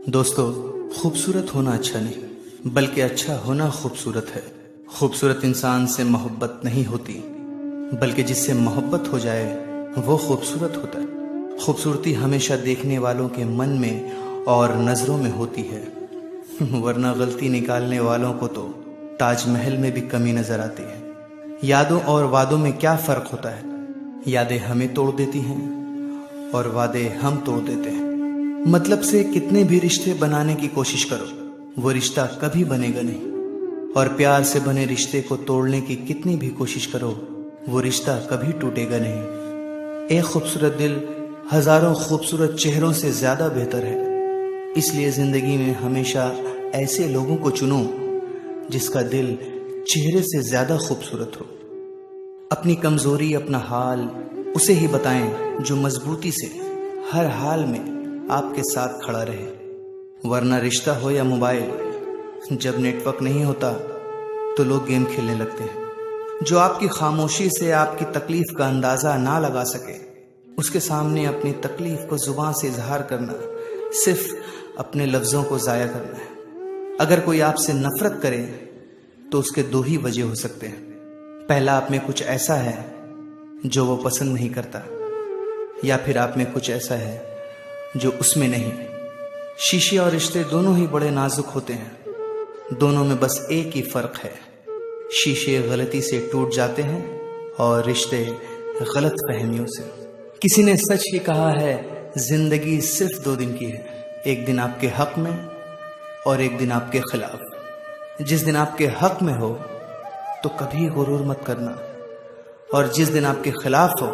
दोस्तों, खूबसूरत होना अच्छा नहीं बल्कि अच्छा होना खूबसूरत है। खूबसूरत इंसान से मोहब्बत नहीं होती बल्कि जिससे मोहब्बत हो जाए वो खूबसूरत होता है। खूबसूरती हमेशा देखने वालों के मन में और नज़रों में होती है, वरना गलती निकालने वालों को तो ताजमहल में भी कमी नज़र आती है। यादों और वादों में क्या फ़र्क होता है? यादें हमें तोड़ देती हैं और वादे हम तोड़ देते हैं। मतलब से कितने भी रिश्ते बनाने की कोशिश करो, वो रिश्ता कभी बनेगा नहीं। और प्यार से बने रिश्ते को तोड़ने की कितनी भी कोशिश करो, वो रिश्ता कभी टूटेगा नहीं। एक खूबसूरत दिल हजारों खूबसूरत चेहरों से ज्यादा बेहतर है। इसलिए जिंदगी में हमेशा ऐसे लोगों को चुनो जिसका दिल चेहरे से ज्यादा खूबसूरत हो। अपनी कमजोरी, अपना हाल उसे ही बताएं जो मजबूती से हर हाल में आपके साथ खड़ा रहे। वरना रिश्ता हो या मोबाइल, जब नेटवर्क नहीं होता तो लोग गेम खेलने लगते हैं। जो आपकी खामोशी से आपकी तकलीफ का अंदाजा ना लगा सके, उसके सामने अपनी तकलीफ को जुबान से इजहार करना सिर्फ अपने लफ्जों को जाया करना है। अगर कोई आपसे नफरत करे तो उसके दो ही वजह हो सकते हैं। पहला, आप में कुछ ऐसा है जो वो पसंद नहीं करता, या फिर आप में कुछ ऐसा है जो उसमें नहीं। शीशे और रिश्ते दोनों ही बड़े नाजुक होते हैं, दोनों में बस एक ही फर्क है, शीशे गलती से टूट जाते हैं और रिश्ते गलत फहमियों से। किसी ने सच ही कहा है, जिंदगी सिर्फ 2 दिन की है, एक दिन आपके हक में और एक दिन आपके खिलाफ। जिस दिन आपके हक में हो तो कभी गुरूर मत करना, और जिस दिन आपके खिलाफ हो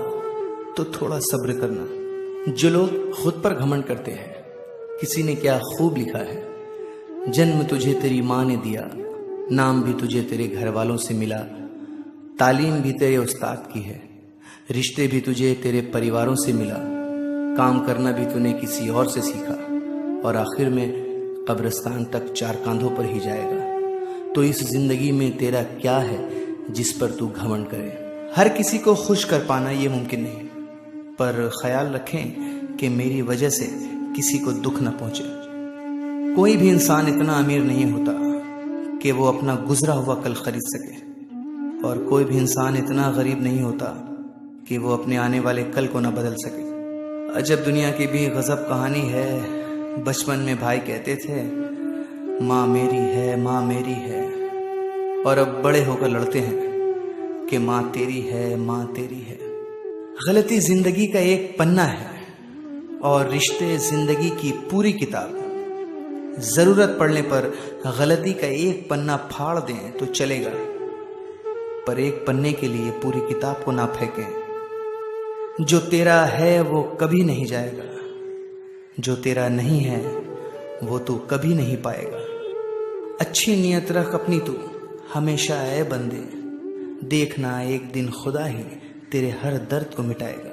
तो थोड़ा सब्र करना। जो लोग खुद पर घमंड करते हैं, किसी ने क्या खूब लिखा है, जन्म तुझे तेरी माँ ने दिया, नाम भी तुझे तेरे घर वालों से मिला, तालीम भी तेरे उस्ताद की है, रिश्ते भी तुझे तेरे परिवारों से मिला, काम करना भी तूने किसी और से सीखा, और आखिर में कब्रिस्तान तक 4 कांधों पर ही जाएगा। तो इस जिंदगी में तेरा क्या है जिस पर तू घमंड करे? हर किसी को खुश कर पाना ये मुमकिन नहीं, पर ख्याल रखें कि मेरी वजह से किसी को दुख न पहुंचे। कोई भी इंसान इतना अमीर नहीं होता कि वो अपना गुजरा हुआ कल खरीद सके, और कोई भी इंसान इतना गरीब नहीं होता कि वो अपने आने वाले कल को न बदल सके। अजब दुनिया की भी गजब कहानी है। बचपन में भाई कहते थे, माँ मेरी है, माँ मेरी है, और अब बड़े होकर लड़ते हैं कि माँ तेरी है, माँ तेरी है। गलती जिंदगी का एक पन्ना है और रिश्ते जिंदगी की पूरी किताब। जरूरत पड़ने पर गलती का एक पन्ना फाड़ दें तो चलेगा, पर एक पन्ने के लिए पूरी किताब को ना फेंकें। जो तेरा है वो कभी नहीं जाएगा, जो तेरा नहीं है वो तू कभी नहीं पाएगा। अच्छी नीयत रख अपनी तू हमेशा, ऐ बंदे, देखना एक दिन खुदा ही तेरे हर दर्द को मिटाएगा।